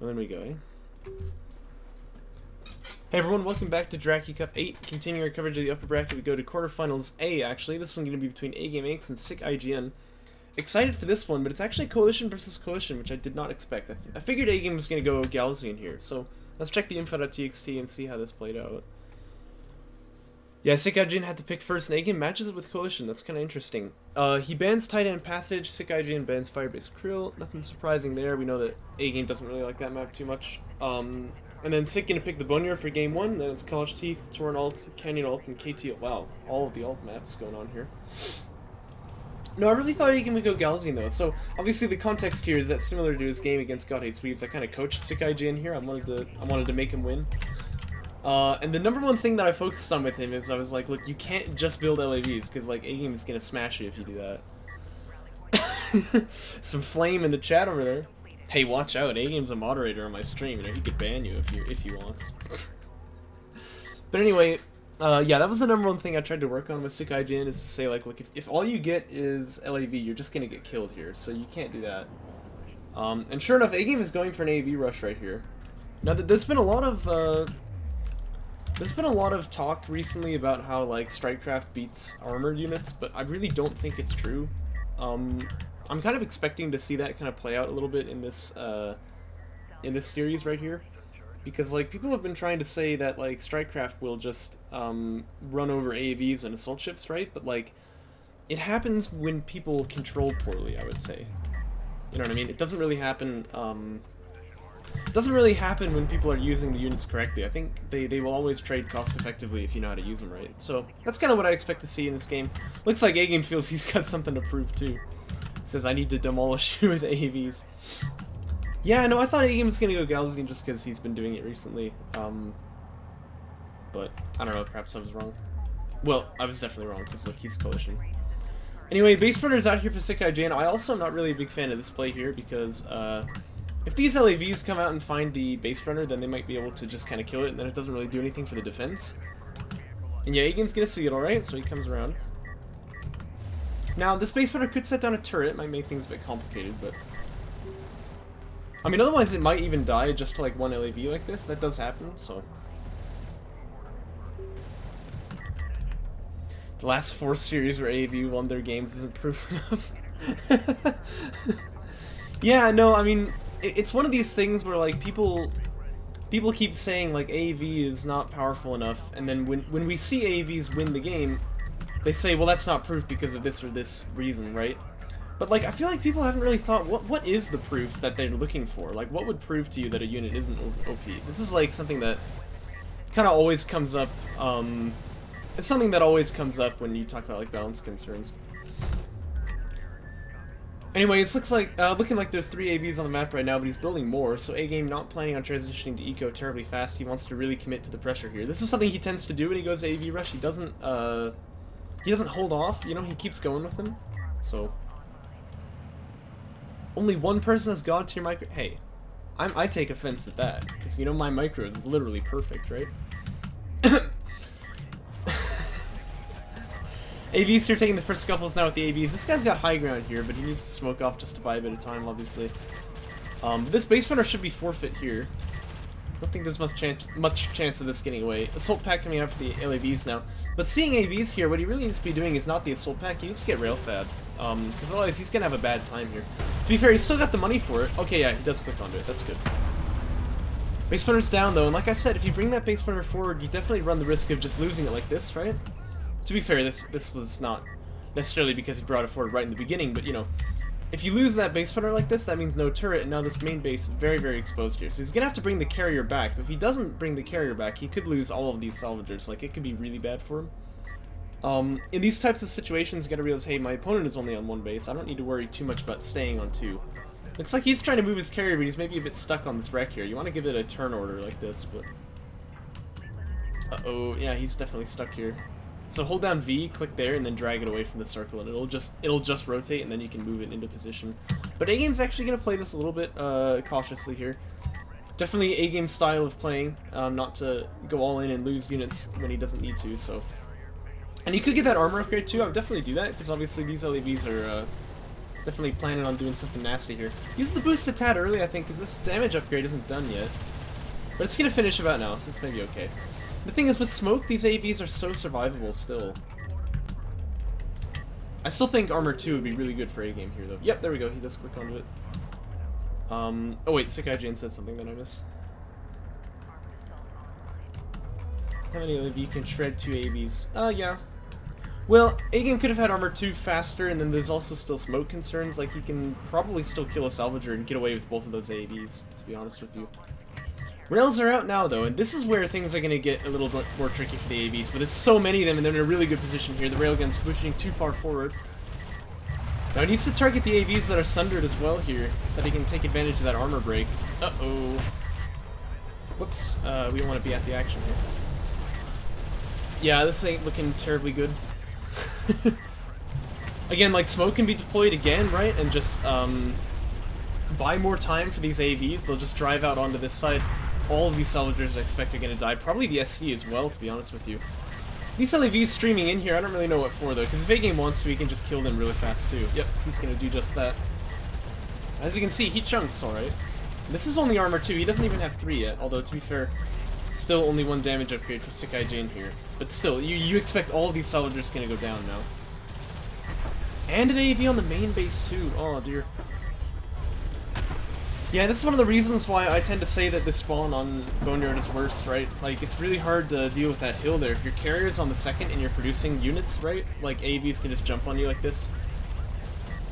And then we go, eh? Hey everyone, welcome back to Jaraci Cup 8. Continuing our coverage of the upper bracket, we go to quarterfinals A, actually. This one's going to be between AGameAnx and SickIGN. Excited for this one, but it's actually Coalition versus Coalition, which I did not expect. I figured A-Game was going to go Galzian here, so let's check the info.txt and see how this played out. Yeah, SickIGN had to pick first, and A-Game matches it with Coalition. That's kind of interesting. He bans Tight End Passage, SickIGN bans Firebase Krill. Nothing surprising there. We know that A-Game doesn't really like that map too much. And then Sick gonna pick the Boneyard for game 1, then it's College Teeth, Torrent Alt, Canyon Alt, and KT. Wow, all of the alt maps going on here. No, I really thought A-Game would go Galzian though, so obviously the context here is that similar to his game against God Hates Weaves, I kind of coached SickIGN here. I wanted to make him win. And the number one thing that I focused on with him is I was like, look, you can't just build LAVs, because like A-Game is gonna smash you if you do that. Some flame in the chat over there. Hey, watch out! A-Game's a moderator on my stream. You know, he could ban you if he wants. But anyway, yeah, that was the number one thing I tried to work on with SickIGN, is to say like, look, if all you get is LAV, you're just gonna get killed here, so you can't do that. And sure enough, A-Game is going for an AV rush right here. Now, there's been a lot of talk recently about how like Strikecraft beats armored units, but I really don't think it's true. I'm kind of expecting to see that kind of play out a little bit in this series right here, because like people have been trying to say that like Strikecraft will just run over AAVs and assault ships, right? But like it happens when people control poorly, I would say. You know what I mean? It doesn't really happen. Doesn't really happen when people are using the units correctly. I think they will always trade cost effectively if you know how to use them right. So that's kind of what I expect to see in this game. Looks like A-Game feels he's got something to prove too. Says I need to demolish you with AVs. Yeah, no, I thought A-Game was gonna go Galzian just because he's been doing it recently. But I don't know, perhaps I was wrong. Well, I was definitely wrong because look, he's Coalition. Anyway, Base Runner's out here for SickIGN. I also am not really a big fan of this play here because if these LAVs come out and find the Base Runner, then they might be able to just kind of kill it, and then it doesn't really do anything for the defense. And yeah, A-Game's gonna see it alright, so he comes around. Now, this Base Runner could set down a turret. It might make things a bit complicated, but I mean, otherwise it might even die just to like one LAV like this. That does happen, so. The last 4 series where AV won their games isn't proof enough. Yeah, no, I mean, it's one of these things where like people keep saying like AV is not powerful enough, and then when we see AVs win the game, they say, well, that's not proof because of this or this reason, right? But like, I feel like people haven't really thought, what is the proof that they're looking for? Like, what would prove to you that a unit isn't OP? This is like something that kind of always comes up. It's something that always comes up when you talk about like balance concerns. Anyway, it looks like looking like there's 3 AVs on the map right now, but he's building more. So A-Game not planning on transitioning to eco terribly fast. He wants to really commit to the pressure here. This is something he tends to do when he goes to AV rush. He doesn't hold off, you know, he keeps going with them. So only one person has God tier micro. Hey, I take offense at that, because you know my micro is literally perfect, right? AVs here taking the first scuffles now with the AVs. This guy's got high ground here, but he needs to smoke off just to buy a bit of time, obviously. This Base Runner should be forfeit here. Don't think there's much chance of this getting away. Assault Pack coming out for the LAVs now. But seeing AVs here, what he really needs to be doing is not the Assault Pack, he needs to get Rail Fab. Because otherwise he's going to have a bad time here. To be fair, he's still got the money for it. Okay, yeah, he does click onto it, that's good. Base Runner's down though, and like I said, if you bring that Base Runner forward, you definitely run the risk of just losing it like this, right? To be fair, this was not necessarily because he brought it forward right in the beginning, but you know, if you lose that Base Runner like this, that means no turret, and now this main base is very, very exposed here. So he's gonna have to bring the carrier back. But if he doesn't bring the carrier back, he could lose all of these salvagers. Like, it could be really bad for him. In these types of situations, you gotta realize, hey, my opponent is only on 1 base. I don't need to worry too much about staying on 2. Looks like he's trying to move his carrier, but he's maybe a bit stuck on this wreck here. You want to give it a turn order like this, but uh-oh, yeah, he's definitely stuck here. So hold down V, click there, and then drag it away from the circle, and it'll just rotate, and then you can move it into position. But A-Game's actually going to play this a little bit cautiously here. Definitely A-Game's style of playing, not to go all in and lose units when he doesn't need to, so. And you could get that armor upgrade too. I would definitely do that, because obviously these LEVs are Definitely planning on doing something nasty here. Use the boost a tad early, I think, because this damage upgrade isn't done yet. But it's going to finish about now, so it's maybe okay. The thing is, with smoke, these AVs are so survivable still. I still think Armor 2 would be really good for A-Game here, though. Yep, there we go. He does click onto it. Oh wait, SickIGN said something that I missed. How many of you can shred 2 AVs? Yeah. Well, A-Game could have had Armor 2 faster, and then there's also still smoke concerns. Like, you can probably still kill a Salvager and get away with both of those AVs, to be honest with you. Rails are out now, though, and this is where things are going to get a little bit more tricky for the AVs, but there's so many of them, and they're in a really good position here. The Railgun's pushing too far forward. Now, he needs to target the AVs that are sundered as well here, so that he can take advantage of that armor break. Uh-oh. Whoops. We don't want to be at the action here. Yeah, this ain't looking terribly good. Again, like, smoke can be deployed again, right? And just, buy more time for these AVs. They'll just drive out onto this side. All of these salvagers I expect are going to die. Probably the SC as well, to be honest with you. These LAVs streaming in here, I don't really know what for, though, because if A-Game wants to, he can just kill them really fast, too. Yep, he's going to do just that. As you can see, he chunks, alright. This is only Armor 2. He doesn't even have 3 yet, although, to be fair, still only 1 damage upgrade for SickIGN here. But still, you expect all of these salvagers going to go down now. And an AV on the main base, too. Oh, dear. Yeah, this is one of the reasons why I tend to say that this spawn on Boneyard is worse, right? Like, it's really hard to deal with that hill there. If your carrier's on the second and you're producing units, right? Like, AVs can just jump on you like this.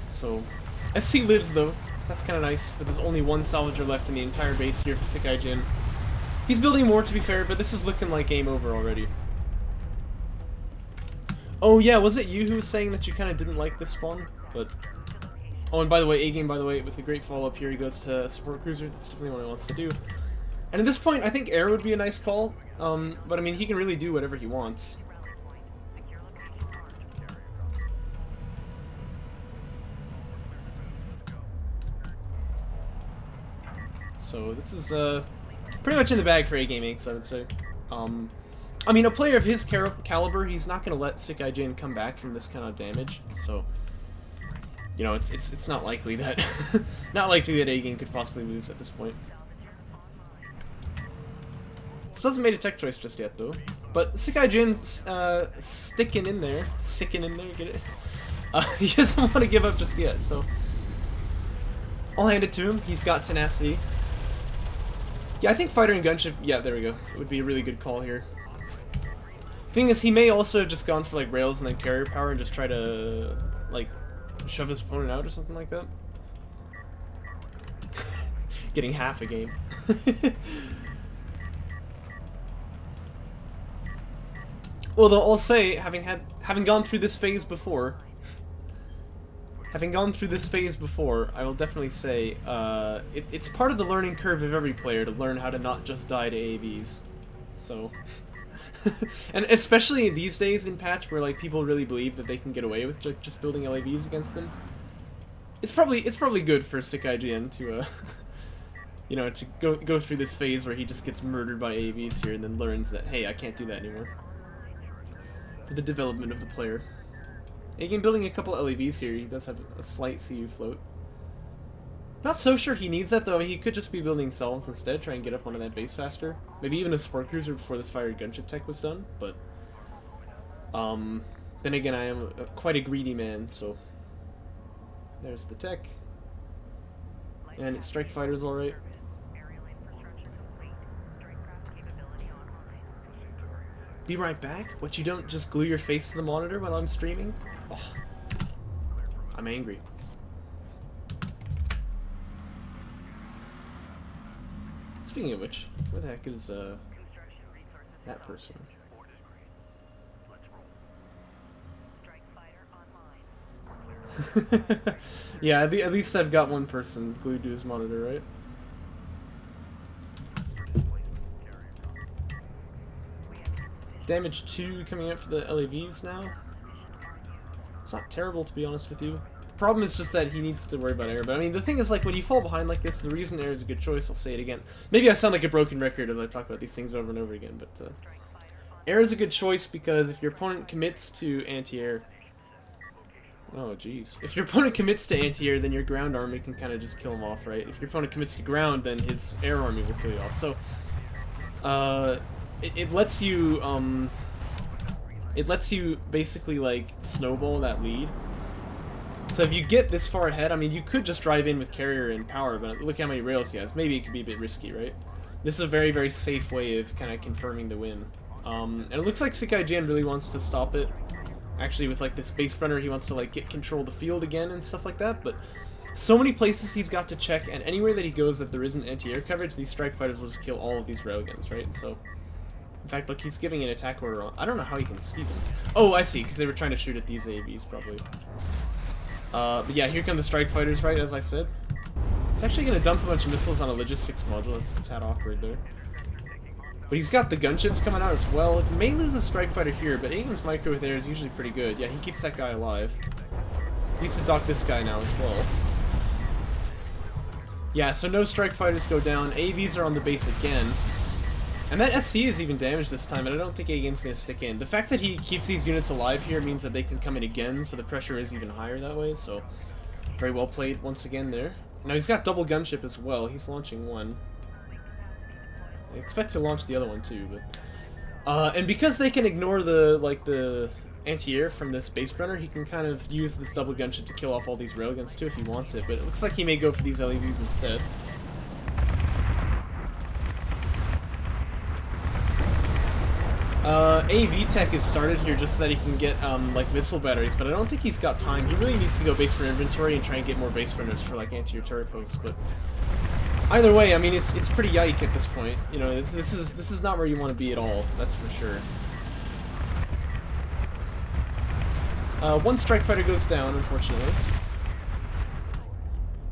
So, SC lives, though, so that's kind of nice. But there's only 1 salvager left in the entire base here for SickIGN. He's building more, to be fair, but this is looking like game over already. Oh, yeah, was it you who was saying that you kind of didn't like this spawn? But... Oh, and by the way, A-Game, by the way, with a great follow-up here, he goes to Support Cruiser. That's definitely what he wants to do. And at this point, I think Air would be a nice call. But, I mean, he can really do whatever he wants. So, this is, pretty much in the bag for A-GameAnx, I would say. I mean, a player of his caliber, he's not going to let SickIGN come back from this kind of damage, so... You know, it's not likely that not likely that A-Game could possibly lose at this point. This doesn't make a tech choice just yet, though. But SickIGN's sticking in there, get it? He doesn't want to give up just yet, so I'll hand it to him. He's got tenacity. Yeah, I think fighter and gunship. Yeah, there we go. It would be a really good call here. Thing is, he may also have just gone for like rails and then carrier power and just try to like shove his opponent out or something like that. Getting half a game. Although I'll say, having gone through this phase before, I will definitely say it's part of the learning curve of every player to learn how to not just die to AVs. So. And especially these days in patch where like people really believe that they can get away with just building LAVs against them, it's probably good for SickIGN to you know, to go through this phase where he just gets murdered by AVs here and then learns that, hey, I can't do that anymore. For the development of the player. A-Game building a couple LAVs here. He does have a slight CU float. Not so sure he needs that, though. He could just be building cells instead, try and get up onto that base faster. Maybe even a support cruiser before this fired gunship tech was done, but... then again, I am quite a greedy man, so... There's the tech. And its strike fighter's alright. Be right back? What, you don't just glue your face to the monitor while I'm streaming? Oh, I'm angry. Speaking of which, where the heck is that person? Yeah, at least I've got one person glued to his monitor, right? Damage 2 coming out for the LAVs now. It's not terrible, to be honest with you. The problem is just that he needs to worry about air. But I mean, the thing is, like, when you fall behind like this, the reason air is a good choice, I'll say it again. Maybe I sound like a broken record as I talk about these things over and over again, but air is a good choice because if your opponent commits to anti-air, Oh, jeez. If your opponent commits to anti-air, then your ground army can kind of just kill him off, right? If your opponent commits to ground, then his air army will kill you off. So, it lets you, basically, like, snowball that lead. So if you get this far ahead, I mean, you could just drive in with carrier and power, but look how many rails he has. Maybe it could be a bit risky, right? This is a very, very safe way of kind of confirming the win. And it looks like SickIGN really wants to stop it. Actually, with like this base runner, he wants to like get control of the field again and stuff like that. But so many places he's got to check, and anywhere that he goes that there isn't anti-air coverage, these strike fighters will just kill all of these railguns, right? So, in fact, look, he's giving an attack order on. I don't know how he can see them. Oh, I see, because they were trying to shoot at these AVs, probably. But yeah, here come the strike fighters, right, as I said. He's actually going to dump a bunch of missiles on a logistics module. That's a tad awkward there. But he's got the gunships coming out as well. He may lose a strike fighter here, but AGameAnx micro with air is usually pretty good. Yeah, he keeps that guy alive. He needs to dock this guy now as well. Yeah, so no strike fighters go down. AVs are on the base again. And that SC is even damaged this time, and I don't think AGameAnx going to stick in. The fact that he keeps these units alive here means that they can come in again, so the pressure is even higher that way, so very well played once again there. Now he's got double gunship as well. He's launching one. I expect to launch the other one too, but... and because they can ignore the anti-air from this base runner, he can kind of use this double gunship to kill off all these railguns too if he wants it, but it looks like he may go for these LEVs instead. AV tech is started here just so that he can get, like, missile batteries, but I don't think he's got time. He really needs to go base for inventory and try and get more base runners for, like, anti-air turret posts, but... Either way, I mean, it's pretty yike at this point. You know, this is not where you want to be at all, that's for sure. One strike fighter goes down, unfortunately.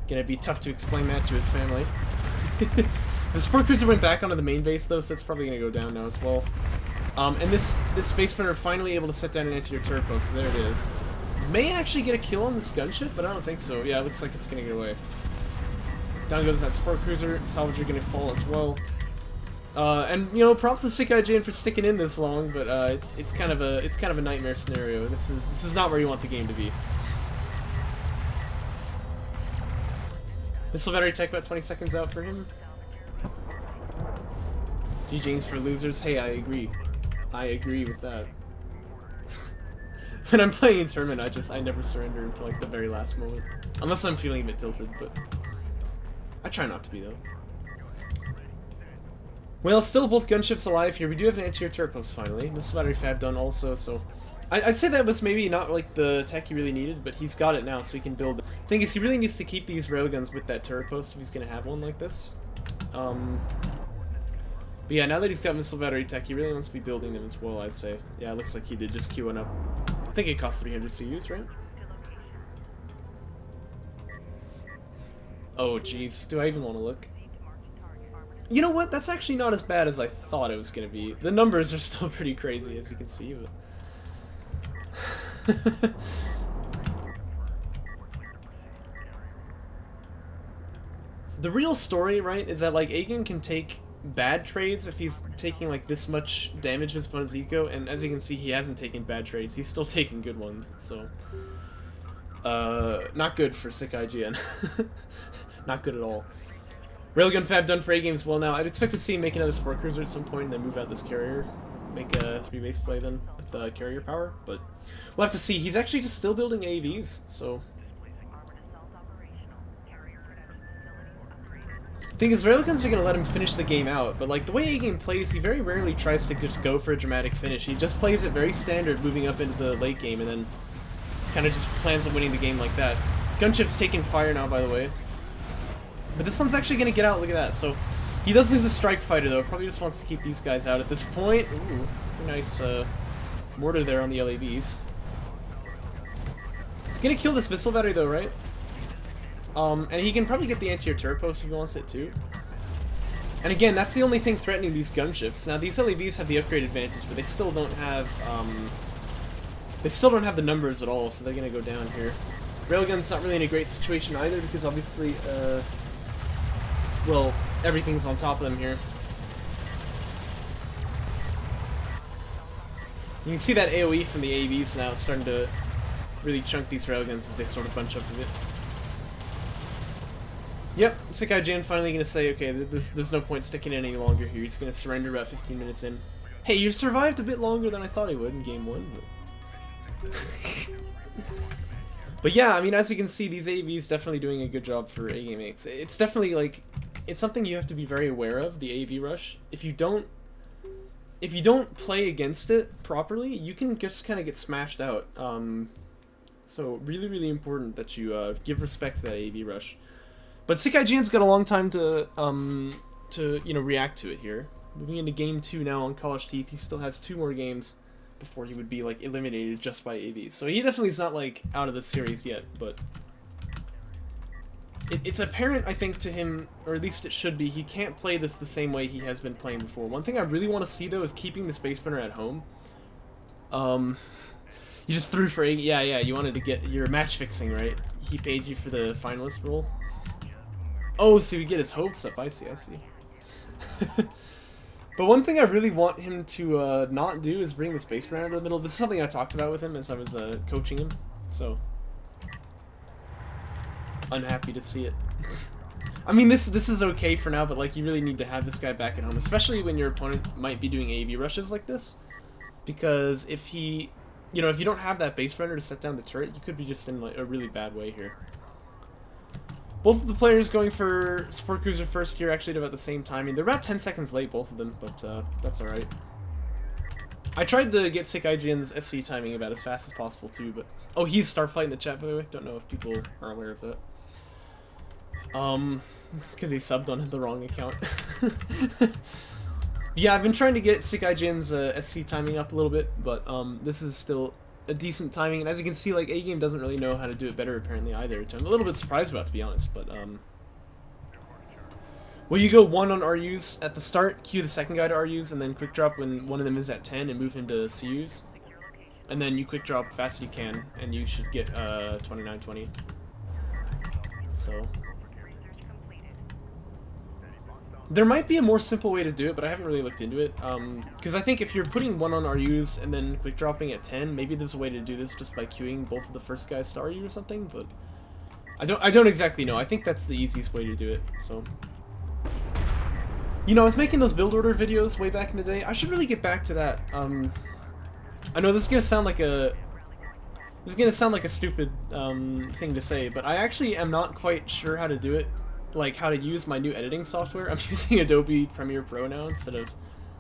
Gonna be tough to explain that to his family. The support cruiser went back onto the main base, though, so it's probably gonna go down now as well. And this space runner finally able to set down an anti-air turret post, so there it is. May actually get a kill on this gunship, but I don't think so. Yeah, it looks like it's gonna get away. Down goes that support cruiser. Salvager gonna fall as well. And you know, props to SickIGN for sticking in this long, but it's kind of a nightmare scenario. This is not where you want the game to be. Missile battery tech about 20 seconds out for him. GG's for losers. Hey, I agree. I agree with that. When I'm playing in tournament, I never surrender until like the very last moment, unless I'm feeling a bit tilted, but. I try not to be, though. Well, still both gunships alive here. We do have an anti-air turret post, finally. Missile battery fab done also, so... I'd say that was maybe not, like, the tech he really needed, but he's got it now, so he can build it. The thing is, he really needs to keep these railguns with that turret post if he's gonna have one like this. But yeah, now that he's got missile battery tech, he really wants to be building them as well, I'd say. Yeah, it looks like he did just queue one up. I think it cost 300 CUs, right? Oh, jeez. Do I even want to look? You know what? That's actually not as bad as I thought it was going to be. The numbers are still pretty crazy, as you can see, but... The real story, right, is that, like, AGameAnx can take bad trades if he's taking, like, this much damage to his opponent's eco, and as you can see, he hasn't taken bad trades. He's still taking good ones, so... not good for SickIGN. Not good at all. Railgun fab done for AGameAnx well now. I'd expect to see him make another support cruiser at some point and then move out this carrier. Make a 3-base play then with the carrier power, but we'll have to see. He's actually just still building AVs, so... Thing is, railguns are going to let him finish the game out, but like the way AGameAnx plays, he very rarely tries to just go for a dramatic finish. He just plays it very standard, moving up into the late game, and then kind of just plans on winning the game like that. Gunship's taking fire now, by the way. But this one's actually going to get out, look at that. So, he does lose a strike fighter, though. Probably just wants to keep these guys out at this point. Ooh, nice mortar there on the LAVs. He's going to kill this missile battery, though, right? And he can probably get the anti-air turret post if he wants it, too. And again, that's the only thing threatening these gunships. Now, these LAVs have the upgrade advantage, but they still don't have, the numbers at all, so they're going to go down here. Railgun's not really in a great situation either, because obviously, well, everything's on top of them here. You can see that AoE from the AVs now starting to really chunk these railguns as they sort of bunch up a bit. Yep, SickIGN finally gonna say, okay, there's no point sticking in any longer here. He's gonna surrender about 15 minutes in. Hey, you survived a bit longer than I thought he would in game 1, but... But yeah, I mean, as you can see, these AVs definitely doing a good job for AGameAnx. It's definitely, like, it's something you have to be very aware of, the AV rush. If you don't play against it properly, you can just kind of get smashed out. So really, really important that you give respect to that AV rush. But SickIGN's got a long time to you know, react to it here. Moving into game 2 now on College Teeth, he still has 2 more games before he would be like eliminated just by AVs. So he definitely is not like out of the series yet, but it's apparent, I think, to him, or at least it should be, he can't play this the same way he has been playing before. One thing I really want to see though is keeping the Space Spinner at home. You just threw for yeah, you wanted to get your match fixing, right? He paid you for the finalist role. Oh, so you get his hopes up. I see. But one thing I really want him to not do is bring the Space Spinner into the middle. This is something I talked about with him as I was coaching him. So unhappy to see it. I mean, this is okay for now, but like you really need to have this guy back at home, especially when your opponent might be doing AV rushes like this. Because if he, you know, if you don't have that base runner to set down the turret, you could be just in like a really bad way here. Both of the players going for Sport Cruiser first here actually at about the same timing. They're about 10 seconds late, both of them, but that's alright. I tried to get SickIGN's SC timing about as fast as possible too, but... Oh, he's Starflight in the chat, by the way. Don't know if people are aware of that. Because he subbed on the wrong account. Yeah, I've been trying to get SickIGN's SC timing up a little bit, but this is still a decent timing, and as you can see, like, A-Game doesn't really know how to do it better apparently either, which I'm a little bit surprised about, to be honest, but well, you go 1 on RUs at the start, queue the second guy to RUs, and then quick drop when one of them is at 10 and move into CUs, and then you quick drop fast as you can, and you should get 29-20. So there might be a more simple way to do it, but I haven't really looked into it. Because I think if you're putting 1 on RUs and then quick dropping at 10, maybe there's a way to do this just by queuing both of the first guys to RU or something, but I don't exactly know. I think that's the easiest way to do it, so. You know, I was making those build order videos way back in the day. I should really get back to that. I know this is gonna sound like a stupid thing to say, but I actually am not quite sure how to do it. Like how to use my new editing software. I'm using Adobe Premiere Pro now instead of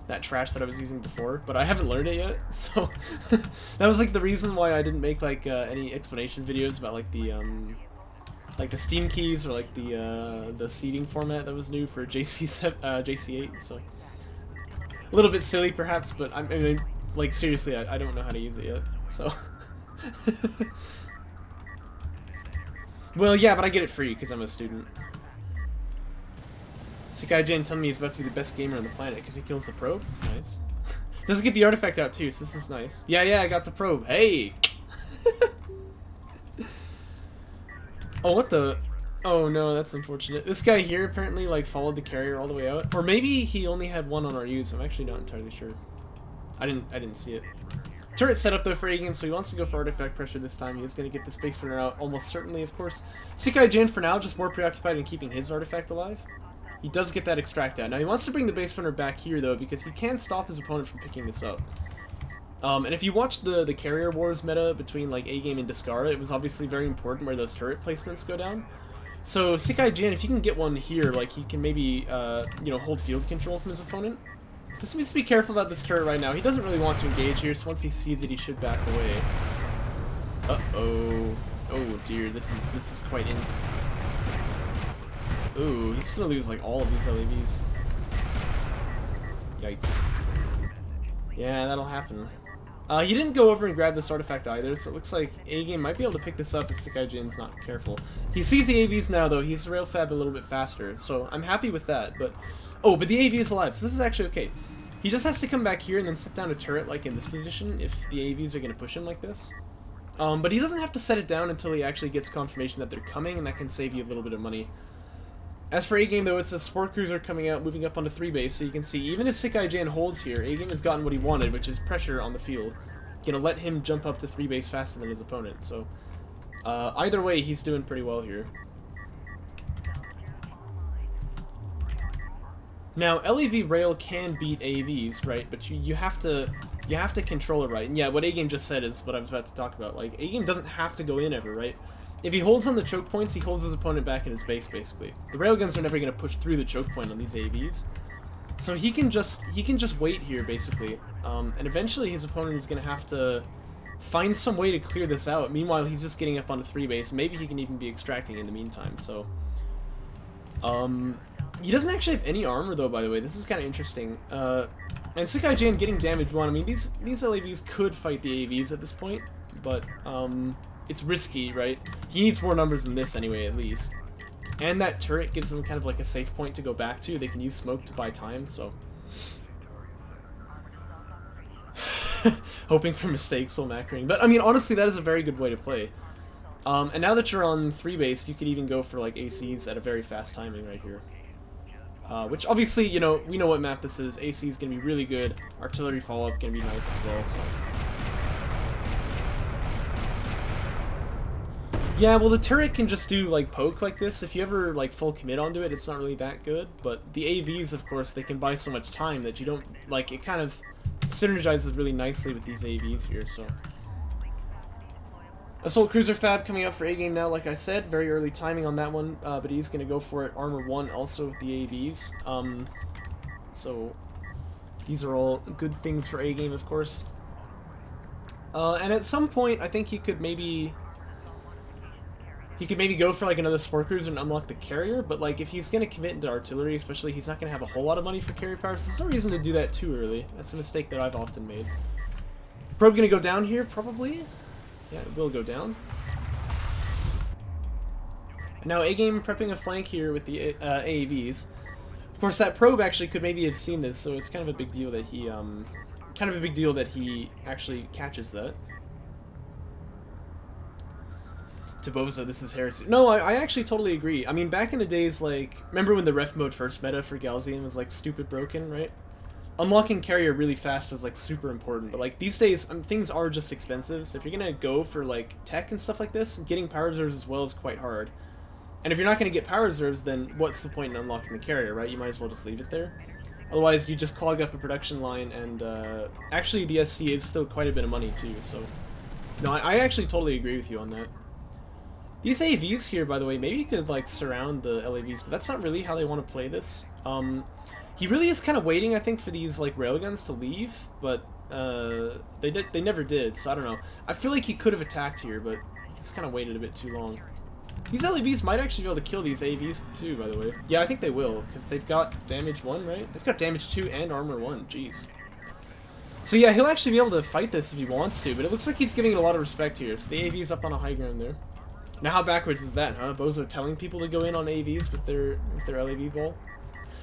that trash that I was using before, but I haven't learned it yet, so that was like the reason why I didn't make like any explanation videos about like the Steam keys or like the seeding format that was new for JC8. So a little bit silly perhaps, but I mean, like seriously, I don't know how to use it yet. So well, yeah, but I get it free because I'm a student. SickIGN telling me he's about to be the best gamer on the planet because he kills the probe. Nice. Does get the artifact out too, so this is nice. Yeah, I got the probe. Hey! Oh, what the? Oh no, that's unfortunate. This guy here apparently like followed the carrier all the way out. Or maybe he only had 1 on RUs. I'm actually not entirely sure. I didn't see it. Turret setup though for A-Game, so he wants to go for artifact pressure this time. He is going to get the Space Spinner out, almost certainly, of course. SickIGN for now, just more preoccupied in keeping his artifact alive. He does get that extract out. Now he wants to bring the base runner back here though, because he can stop his opponent from picking this up. And if you watch the carrier wars meta between like A-Game and Discara, it was obviously very important where those turret placements go down. So SickIGN, if you can get one here, like he can maybe you know, hold field control from his opponent. Just needs to be careful about this turret right now. He doesn't really want to engage here, so once he sees it, he should back away. Uh-oh. Oh dear, this is quite int. Ooh, he's gonna lose like all of these LAVs. Yikes. Yeah, that'll happen. He didn't go over and grab this artifact either, so it looks like A-Game might be able to pick this up if SickIGN's not careful. He sees the AVs now though, he's rail fab a little bit faster, so I'm happy with that, but... Oh, but the AV is alive, so this is actually okay. He just has to come back here and then set down a turret like in this position if the AVs are gonna push him like this. But he doesn't have to set it down until he actually gets confirmation that they're coming, and that can save you a little bit of money. As for A-Game, though, it's a Sport Cruiser coming out, moving up onto 3 base, so you can see, even if SickIGN holds here, A-Game has gotten what he wanted, which is pressure on the field. gonna let him jump up to 3 base faster than his opponent. So either way, he's doing pretty well here. Now, LEV rail can beat AVs, right? But you have to control it right. And yeah, what A-Game just said is what I was about to talk about. Like, A-Game doesn't have to go in ever, right? If he holds on the choke points, he holds his opponent back in his base, basically. The railguns are never going to push through the choke point on these AVs. So he can just wait here, basically. And eventually his opponent is going to have to find some way to clear this out. Meanwhile, he's just getting up on a 3 base. Maybe he can even be extracting in the meantime, so... he doesn't actually have any armor, though, by the way. This is kind of interesting. And SickIGN getting damage 1. I mean, these LAVs could fight the AVs at this point, but, it's risky, right? He needs more numbers than this anyway, at least. And that turret gives them kind of like a safe point to go back to. They can use smoke to buy time, so... Hoping for mistakes while macroing. But, I mean, honestly, that is a very good way to play. And now that you're on 3 base, you could even go for, like, ACs at a very fast timing right here. Which, obviously, you know, we know what map this is. AC is going to be really good. Artillery follow-up going to be nice as well, so... Yeah, well, the turret can just do, like, poke like this. If you ever, like, full commit onto it, it's not really that good. But the AVs, of course, they can buy so much time that you don't, like, it kind of synergizes really nicely with these AVs here, so... Assault Cruiser Fab coming up for A-Game now, like I said. Very early timing on that one, but he's going to go for it. Armor 1 also with the AVs. So, these are all good things for A-Game, of course. And at some point, I think he could maybe go for like another Sport Cruiser and unlock the carrier, but like if he's going to commit into artillery, especially, he's not going to have a whole lot of money for carrier powers. There's no reason to do that too early. That's a mistake that I've often made. Probe going to go down here, probably? Yeah, it will go down. And now A-Game prepping a flank here with the AAVs. Of course, that probe actually could maybe have seen this, so it's kind of a big deal that he, actually catches that. To Bozo, this is heresy. No, I actually totally agree. I mean, back in the days, like, remember when the ref mode first meta for Galzian was, like, stupid broken, right? Unlocking carrier really fast was, like, super important, but, like, these days, things are just expensive, so if you're gonna go for, like, tech and stuff like this, getting power reserves as well is quite hard. And if you're not gonna get power reserves, then what's the point in unlocking the carrier, right? You might as well just leave it there. Otherwise, you just clog up a production line, and, actually, the SC is still quite a bit of money, too, so... No, I actually totally agree with you on that. These AVs here, by the way, maybe you could, like, surround the LAVs, but that's not really how they want to play this. He really is kind of waiting, I think, for these, like, railguns to leave, but, they never did, so I don't know. I feel like he could have attacked here, but he's kind of waited a bit too long. These LAVs might actually be able to kill these AVs, too, by the way. Yeah, I think they will, because they've got damage 1, right? They've got damage 2 and armor 1, jeez. So yeah, he'll actually be able to fight this if he wants to, but it looks like he's giving it a lot of respect here, so the AV's up on a high ground there. Now how backwards is that, huh? Bozo telling people to go in on AVs with their LAV ball?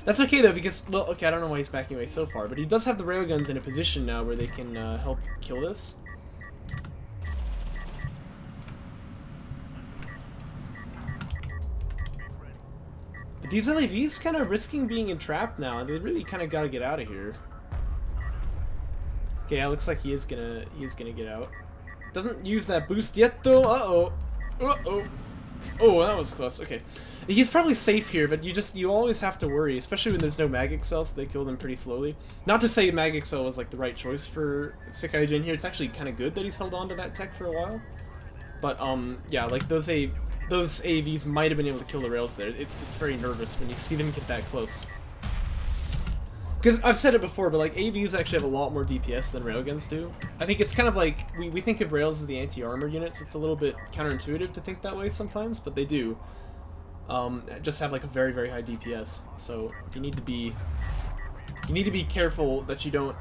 That's okay though, because, well, okay, I don't know why he's backing away so far, but he does have the railguns in a position now where they can help kill this. But these LAVs kind of risking being entrapped now, and they really kind of got to get out of here. Okay, it looks like he is gonna get out. Doesn't use that boost yet though. Uh-oh. Uh-oh. Oh, that was close. Okay. He's probably safe here, but you always have to worry, especially when there's no Mag Excel, so they kill them pretty slowly. Not to say Mag Excel was like the right choice for SickIGN here. It's actually kind of good that he's held on to that tech for a while. But yeah, like those AVs might have been able to kill the rails there. It's very nervous when you see them get that close. Because I've said it before, but like AVs actually have a lot more DPS than railguns do. I think it's kind of like we think of rails as the anti-armor units. It's a little bit counterintuitive to think that way sometimes, but they do. Just have like a very, very high DPS. So you need to be careful that you don't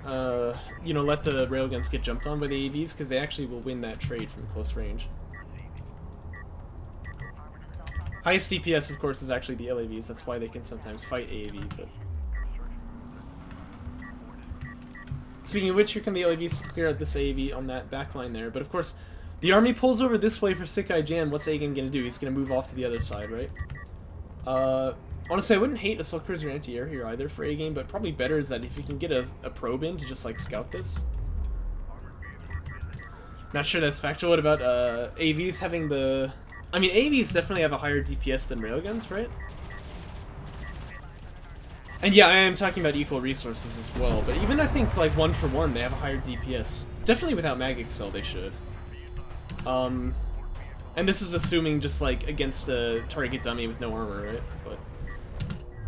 you know, let the railguns get jumped on by the AVs, because they actually will win that trade from close range. Highest DPS, of course, is actually the LAVs. That's why they can sometimes fight AAV, but. Speaking of which, here come the LAVs to clear out this AAV on that backline there. But of course, the army pulls over this way for SickIGN. What's A-Game gonna do? He's gonna move off to the other side, right? Honestly, I wouldn't hate Assault Cruiser anti-air here either for A-Game, but probably better is that if you can get a probe in to just like scout this. Not sure that's factual. What about AVs having the... I mean, AVs definitely have a higher DPS than railguns, right? And yeah, I am talking about equal resources as well, but even I think, like, 1 for 1, they have a higher DPS. Definitely without Mag Excel, they should. And this is assuming just, like, against a target dummy with no armor, right?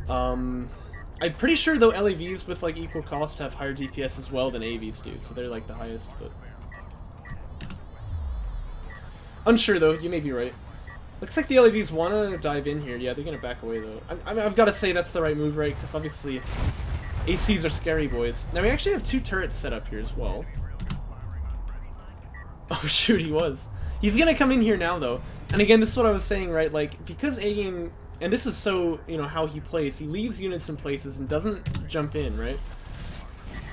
But, I'm pretty sure, though, LAVs with, like, equal cost have higher DPS as well than AVs do, so they're, like, the highest, but... Unsure, though, you may be right. Looks like the LAVs want to dive in here. Yeah, they're going to back away, though. I've got to say that's the right move, right? Because obviously, ACs are scary boys. Now, we actually have 2 turrets set up here as well. Oh, shoot, he was. He's going to come in here now, though. And again, this is what I was saying, right? Like, because A-Game... And this is so, you know, how he plays. He leaves units in places and doesn't jump in, right?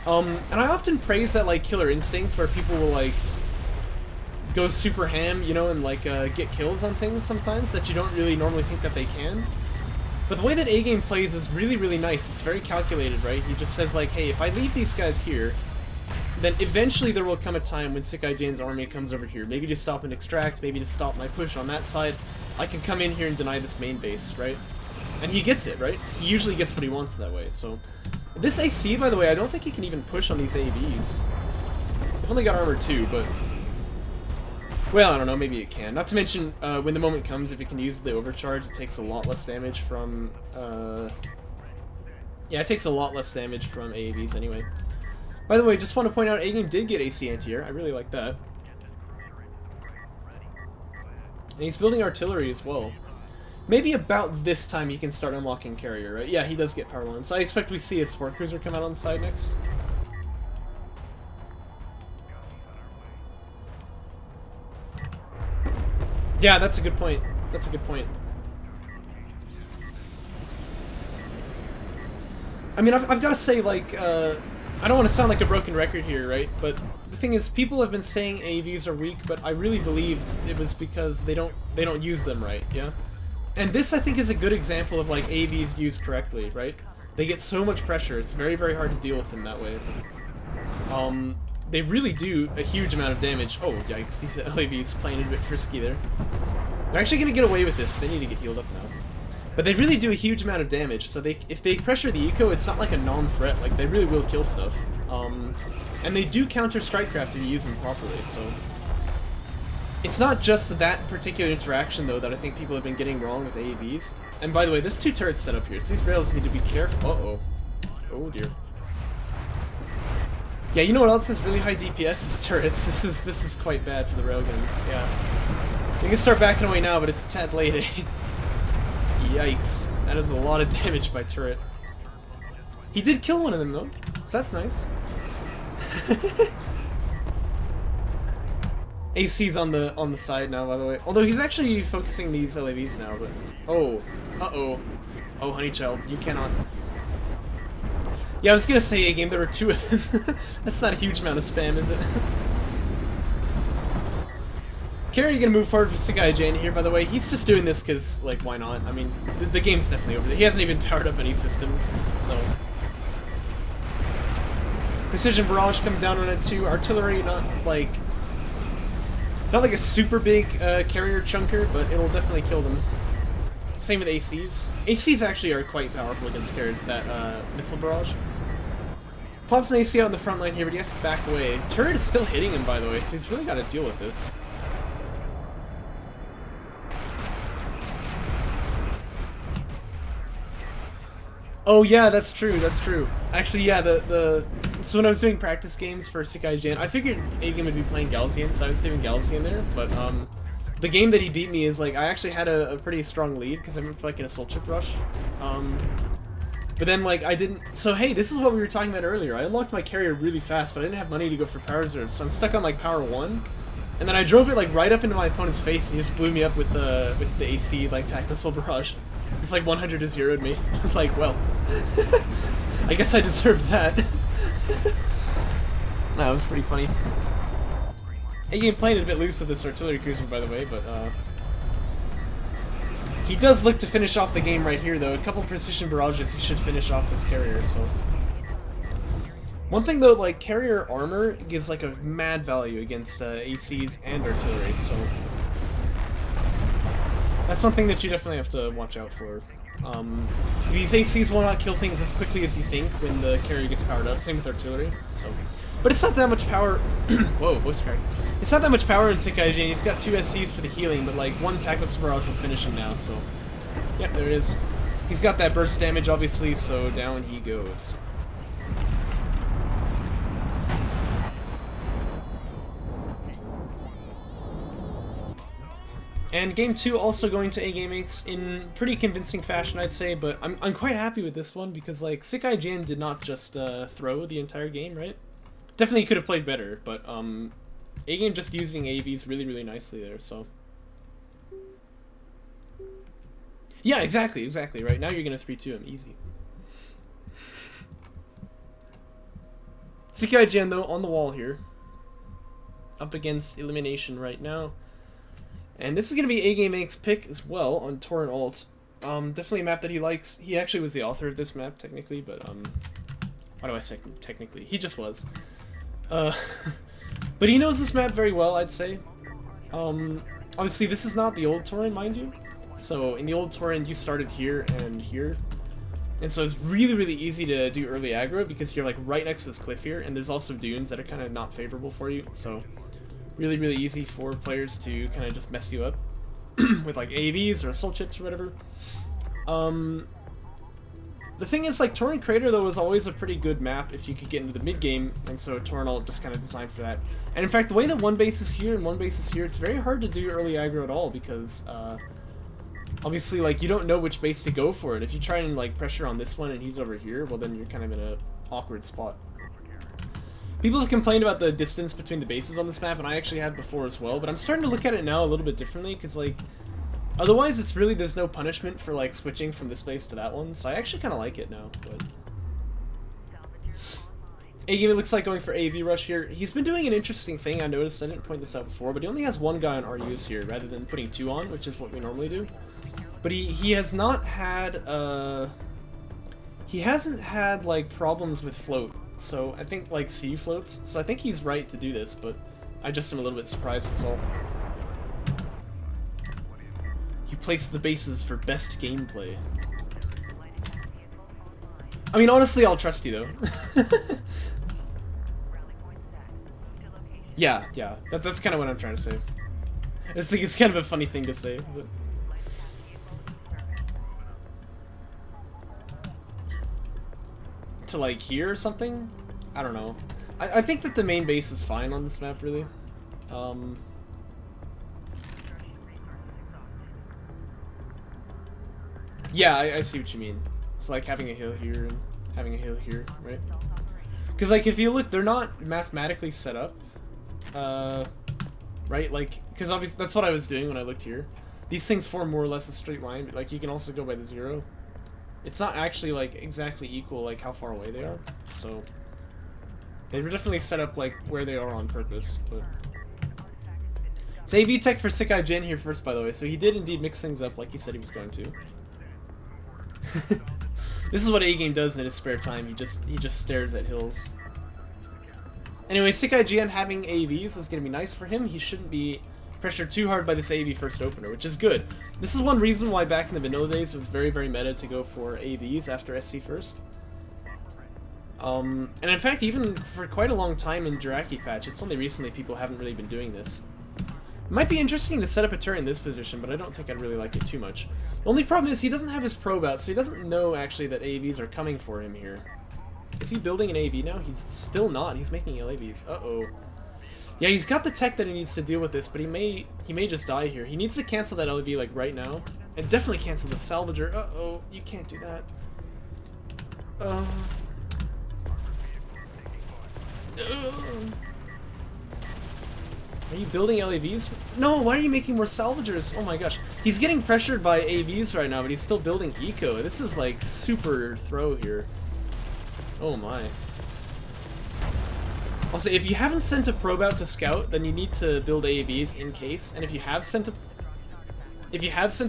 And I often praise that, like, Killer Instinct, where people will, like... go super ham, you know, and like get kills on things sometimes that you don't really normally think that they can. But the way that A-Game plays is really, really nice. It's very calculated, right? He just says like, hey, if I leave these guys here, then eventually there will come a time when SickIGN's army comes over here. Maybe to stop and extract, maybe to stop my push on that side. I can come in here and deny this main base, right? And he gets it, right? He usually gets what he wants that way, so... This AC, by the way, I don't think he can even push on these AVs. They've only got armor 2, but... Well, I don't know, maybe it can. Not to mention, when the moment comes, if it can use the overcharge, it takes a lot less damage from, Yeah, it takes a lot less damage from AAVs anyway. By the way, just want to point out, A-Game did get AC anti-air. I really like that. And he's building artillery as well. Maybe about this time he can start unlocking carrier, right? Yeah, he does get power 1. So I expect we see a support cruiser come out on the side next. Yeah, that's a good point. That's a good point. I mean, I've got to say, like, I don't want to sound like a broken record here, right? But the thing is, people have been saying AVs are weak, but I really believed it was because they don't use them right, yeah? And this, I think, is a good example of, like, AVs used correctly, right? They get so much pressure, it's very, very hard to deal with them that way. They really do a huge amount of damage. Oh, yikes, these LAVs playing a bit frisky there. They're actually going to get away with this, but they need to get healed up now. But they really do a huge amount of damage, so if they pressure the eco, it's not like a non-threat. Like, they really will kill stuff. And they do counter Strikecraft if you use them properly, so... It's not just that particular interaction, though, that I think people have been getting wrong with AAVs. And by the way, there's 2 turrets set up here, so these rails need to be careful. Uh-oh. Oh, dear. Yeah, you know what else has really high DPS is turrets. This is quite bad for the railguns. Yeah. You can start backing away now, but it's a tad late, eh? Yikes. That is a lot of damage by turret. He did kill one of them, though, so that's nice. AC's on the side now, by the way. Although he's actually focusing these LAVs now, but... Oh. Uh-oh. Oh, honey child, you cannot... Yeah, I was gonna say, A-Game, there were 2 of them. That's not a huge amount of spam, is it? Carry gonna move forward for SickIGN here, by the way. He's just doing this because, like, why not? I mean, the game's definitely over there. He hasn't even powered up any systems, so... Precision Barrage coming down on it, too. Artillery, not like a super big carrier chunker, but it'll definitely kill them. Same with ACs. ACs actually are quite powerful against carriers with that missile barrage. Pops an AC out in the front line here, but he has to back away. Turret is still hitting him, by the way, so he's really got to deal with this. Oh yeah, that's true, that's true. Actually, yeah, so when I was doing practice games for SickIGN, I figured A-Game would be playing Galzian, so I was doing Galzian there, but the game that he beat me is, like, I actually had a pretty strong lead, because I went for, like, an assault ship rush. But then, like, I didn't... So, hey, this is what we were talking about earlier. I unlocked my carrier really fast, but I didn't have money to go for power reserves, so I'm stuck on, like, power 1. And then I drove it, like, right up into my opponent's face, and he just blew me up with the AC, like, tac missile barrage. It's like 100 to 0'd me. I was like, well... I guess I deserved that. That was pretty funny. A-Game playing it a bit loose with this artillery cruiser, by the way, but, he does look to finish off the game right here, though. A couple precision barrages, he should finish off this carrier, so... One thing though, like, carrier armor gives like a mad value against ACs and artillery, so that's something that you definitely have to watch out for. These ACs will not kill things as quickly as you think when the carrier gets powered up, same with artillery, so. But it's not that much power. Whoa, voice crack. It's not that much power in SickIGN. He's got 2 SCs for the healing, but like 1 Tactless Barrage will finish him now, so. Yep, there it is. He's got that burst damage, obviously, so down he goes. And game 2 also going to AGameAnx in pretty convincing fashion, I'd say, but I'm quite happy with this one because like SickIGN did not just throw the entire game, right? Definitely could have played better, but AGame just using AVs really nicely there, so. Yeah, exactly, right? Now you're gonna 3-2 him, easy. SickIGN though, on the wall here. Up against Elimination right now. And this is going to be AGameAnx pick as well on Torrent Alt. Definitely a map that he likes. He actually was the author of this map, technically, but, why do I say technically? He just was. But he knows this map very well, I'd say. Obviously, this is not the old Torrent, mind you. So, in the old Torrent, you started here and here. And so it's really easy to do early aggro because you're, like, right next to this cliff here, and there's also dunes that are kind of not favorable for you, so really easy for players to kind of just mess you up with like AVs or assault chips or whatever. The thing is, like, Torrent Crater though was always a pretty good map if you could get into the mid game, and so Torrent Alt just kind of designed for that. And in fact, the way that one base is here and one base is here, it's very hard to do early aggro at all because obviously, like, you don't know which base to go for it. If you try and like pressure on this one and he's over here, well then you're kind of in a awkward spot. People have complained about the distance between the bases on this map, and I actually had before as well, but I'm starting to look at it now a little bit differently, because, like, otherwise it's really, there's no punishment for, like, switching from this base to that one, so I actually kind of like it now, but. AGame, it looks like going for AV Rush here. He's been doing an interesting thing, I noticed, I didn't point this out before, but he only has 1 guy on RUs here, rather than putting 2 on, which is what we normally do. But he has not had, he hasn't had, like, problems with float. So I think, like, CU floats, so I think he's right to do this, but I just am a little bit surprised, that's all. You place the bases for best gameplay. I mean, honestly, I'll trust you, though. yeah, that's kind of what I'm trying to say. It's like, it's kind of a funny thing to say, but. To like here or something? I don't know. I think that the main base is fine on this map, really. Yeah, I see what you mean. It's like having a hill here and having a hill here, right? Because like if you look, they're not mathematically set up, right? Like, because obviously that's what I was doing when I looked here. These things form more or less a straight line, but like you can also go by the 0. It's not actually, like, exactly equal, like, how far away they are, so. They were definitely set up, like, where they are on purpose, but. It's AV tech for SickIGN here first, by the way, so he did indeed mix things up like he said he was going to. This is what AGame does in his spare time, he just stares at hills. Anyway, SickIGN having AVs is gonna be nice for him. He shouldn't be pressured too hard by this AV first opener, which is good. This is one reason why back in the vanilla days it was very meta to go for AVs after SC first. And in fact, even for quite a long time in Jaraci patch, it's only recently people haven't really been doing this. It might be interesting to set up a turret in this position, but I don't think I'd really like it too much. The only problem is he doesn't have his probe out, so he doesn't know actually that AVs are coming for him here. Is he building an AV now? He's still not. He's making LAVs. Uh-oh. Yeah, he's got the tech that he needs to deal with this, but he may just die here. He needs to cancel that LV like right now, and definitely cancel the salvager. Uh-oh, you can't do that. Are you building LAVs? No, why are you making more salvagers? Oh my gosh. He's getting pressured by AVs right now, but he's still building eco. This is like super throw here. Oh my. Also, if you haven't sent a probe out to scout, then you need to build AVs in case. And if you have sent a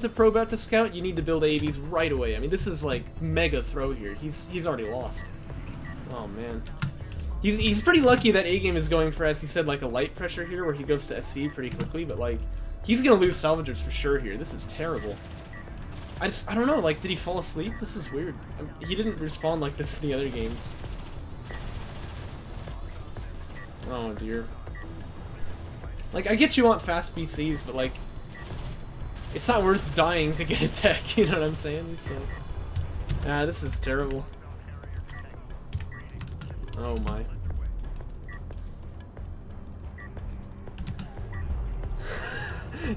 probe out to scout, you need to build AVs right away. I mean, this is like mega throw here. He's already lost. Oh man. He's pretty lucky that A-Game is going for, as he said, like a light pressure here, where he goes to SC pretty quickly, but like, he's gonna lose salvagers for sure here. This is terrible. I don't know, like, did he fall asleep? This is weird. He didn't respawn like this in the other games. Oh dear. Like, I get you want fast BCs, but like, it's not worth dying to get a tech, you know what I'm saying? So, this is terrible. Oh my.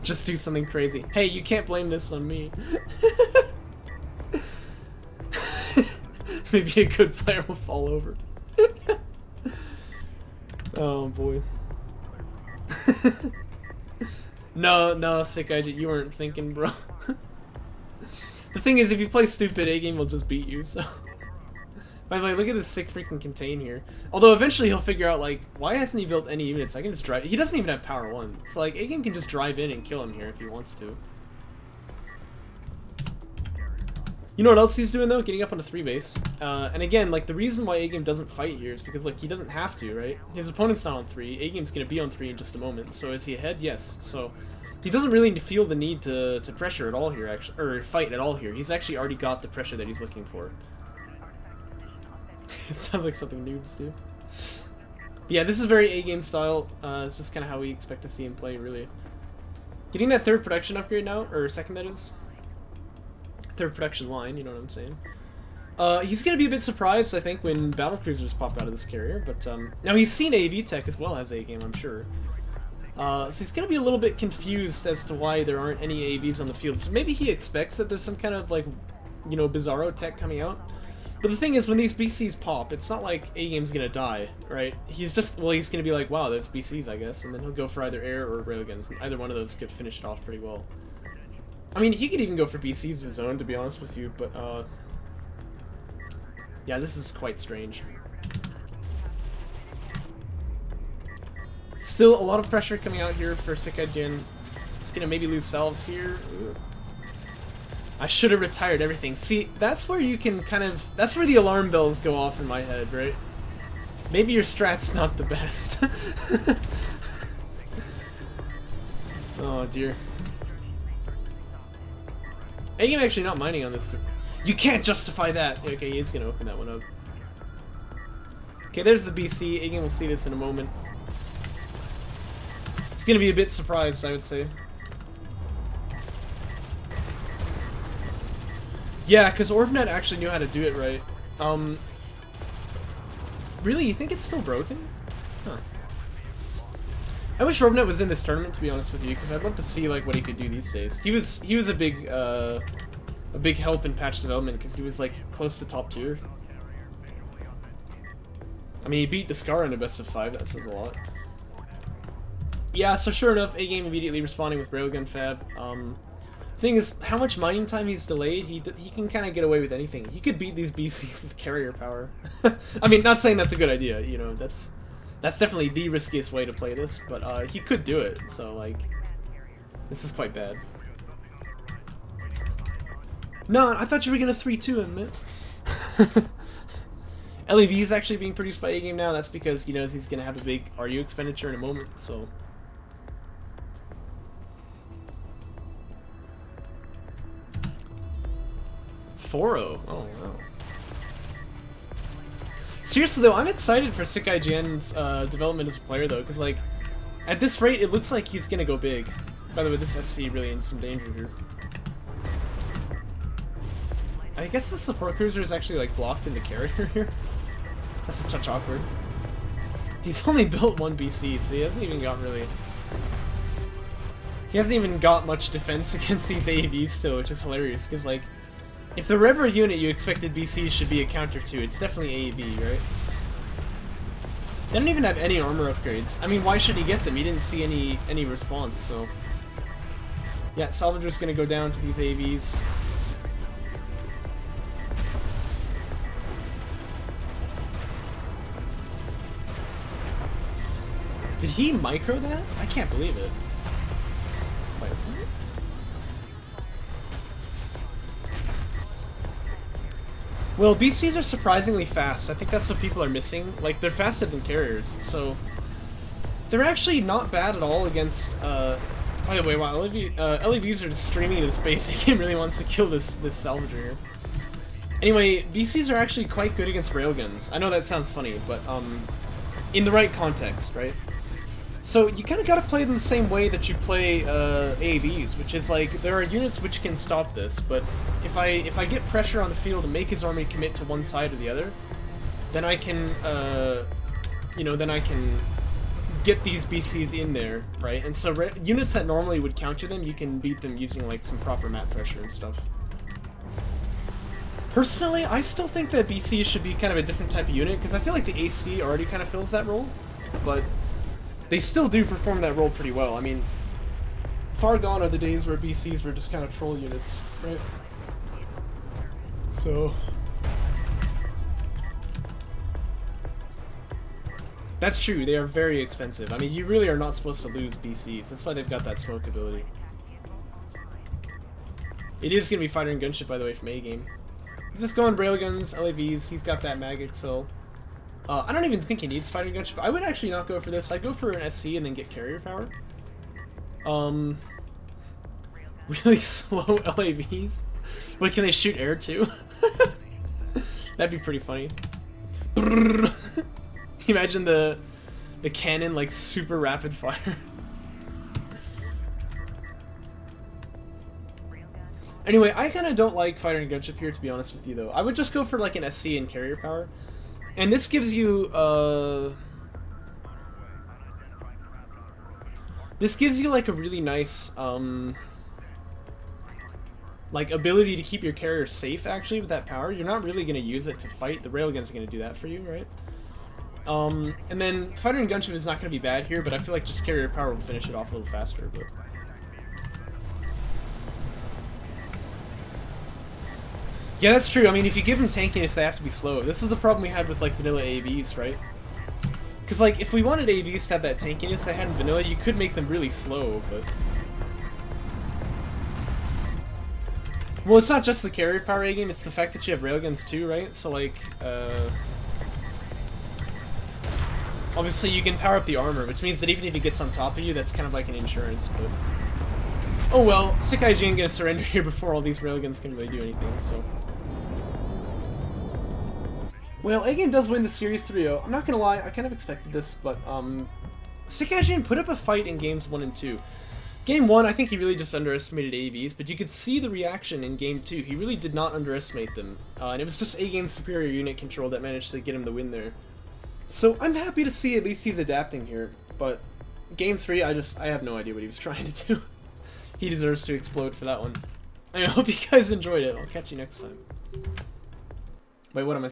Just do something crazy. Hey, you can't blame this on me. Maybe a good player will fall over. Oh boy. No, SickIGN, you weren't thinking, bro. The thing is, if you play stupid, A-Game will just beat you, so... By the way, look at this sick freaking contain here. Although eventually he'll figure out, like, why hasn't he built any units? I can just drive... He doesn't even have power 1. So, like, A-Game can just drive in and kill him here if he wants to. You know what else he's doing, though? Getting up on a 3 base. And again, like, the reason why A-Game doesn't fight here is because, like, he doesn't have to, right? His opponent's not on 3. A-Game's gonna be on 3 in just a moment. So is he ahead? Yes. So he doesn't really feel the need to pressure at all here, actually. Or fight at all here. He's actually already got the pressure that he's looking for. It sounds like something noobs do. But yeah, this is very A-Game style. It's just kind of how we expect to see him play, really. Getting that 3rd production upgrade now, or 2nd that is. 3rd production line, you know what I'm saying. He's gonna be a bit surprised, I think, when battlecruisers pop out of this carrier, but now he's seen AV tech as well as A-Game, I'm sure. So he's gonna be a little bit confused as to why there aren't any AVs on the field. So maybe he expects that there's some kind of, like, you know, bizarro tech coming out. But the thing is, when these BCs pop, it's not like A-Game's gonna die, right? He's just, well, he's gonna be like, wow, there's BCs, I guess, and then he'll go for either air or railguns, and either one of those could finish it off pretty well. I mean, he could even go for BCs of his own, to be honest with you, but, yeah, this is quite strange. Still a lot of pressure coming out here for SickIGN. It's gonna maybe lose salves here. Ooh. I should have retired everything. See, that's where you can kind of... That's where the alarm bells go off in my head, right? Maybe your strat's not the best. Oh, dear. A-Game actually not mining on this. You can't justify that! Okay, he's gonna open that one up. Okay, there's the BC. A-Game will see this in a moment. It's gonna be a bit surprised, I would say. Yeah, because Orbnet actually knew how to do it right. Really? You think it's still broken? Huh. I wish Orbnet was in this tournament, to be honest with you, because I'd love to see like what he could do these days. He was a big help in patch development because he was like close to top tier. I mean, he beat the Scar in a best of 5. That says a lot. Yeah, so sure enough, A-Game immediately responding with Railgun Fab. Thing is, how much mining time he's delayed, he can kind of get away with anything. He could beat these BCs with carrier power. I mean, not saying that's a good idea, you know, that's definitely the riskiest way to play this, but he could do it, so, like, this is quite bad. No, I thought you were gonna 3-2 him, man. LEV is actually being produced by A-Game now. That's because he knows he's gonna have a big RU expenditure in a moment, so... Oh, wow. Seriously though, I'm excited for SickIGN's development as a player though, because like, at this rate it looks like he's gonna go big. By the way, this SC really in some danger here. I guess the support cruiser is actually like blocked in the carrier here. That's a touch awkward. He's only built 1 BC, so he hasn't even got really... He hasn't even got much defense against these AVs still, which is hilarious, because like, if the Rever unit you expected BCs should be a counter to, it's definitely AV, right? They don't even have any armor upgrades. I mean, why should he get them? He didn't see any response, so... Yeah, Salvager's gonna go down to these AVs. Did he micro that? I can't believe it. Wait, what? Well, BCs are surprisingly fast. I think that's what people are missing. Like, they're faster than carriers, so... They're actually not bad at all against, By the way, wow, LEVs are just streaming into space. AGame really wants to kill this salvager here. Anyway, BCs are actually quite good against railguns. I know that sounds funny, but, in the right context, right? So, you kinda gotta play them the same way that you play, AVs, which is like, there are units which can stop this, but if I get pressure on the field and make his army commit to one side or the other, then I can, you know, then I can get these BCs in there, right? And so units that normally would counter them, you can beat them using like some proper map pressure and stuff. Personally, I still think that BC should be kind of a different type of unit, because I feel like the AC already kind of fills that role, but they still do perform that role pretty well. I mean, far gone are the days where BCs were just kind of troll units, right? So... That's true, they are very expensive. I mean, you really are not supposed to lose BCs. That's why they've got that smoke ability. It is going to be fighter and gunship, by the way, from AGame. He's just going railguns, LAVs, he's got that mag excel. I don't even think he needs fighter and gunship. I would actually not go for this. I'd go for an SC and then get carrier power. Really slow LAVs? Wait, can they shoot air too? That'd be pretty funny. Imagine the cannon, like, super rapid fire. Anyway, I kind of don't like fighter and gunship here, to be honest with you, though. I would just go for, like, an SC and carrier power. And this gives you, this gives you, like, a really nice, like, ability to keep your carrier safe, actually, with that power. You're not really going to use it to fight. The railgun's going to do that for you, right? And then fighter and gunship is not going to be bad here, but I feel like just carrier power will finish it off a little faster. But yeah, that's true. I mean, if you give them tankiness, they have to be slow. This is the problem we had with like vanilla AVs, right? Because like if we wanted AVs to have that tankiness they had in vanilla, you could make them really slow, but well, it's not just the carrier power A-game, it's the fact that you have railguns too, right? So like, obviously you can power up the armor, which means that even if he gets on top of you, that's kind of like an insurance, but... Oh well, SickIGN gonna surrender here before all these railguns can really do anything, so... Well, A-game does win the series 3-0. I'm not gonna lie, I kind of expected this, but, SickIGN put up a fight in games 1 and 2. Game 1, I think he really just underestimated AVs, but you could see the reaction in Game 2. He really did not underestimate them, and it was just A-game's superior unit control that managed to get him the win there. So I'm happy to see at least he's adapting here, but Game 3, I have no idea what he was trying to do. He deserves to explode for that one. I hope you guys enjoyed it. I'll catch you next time. Wait, what am I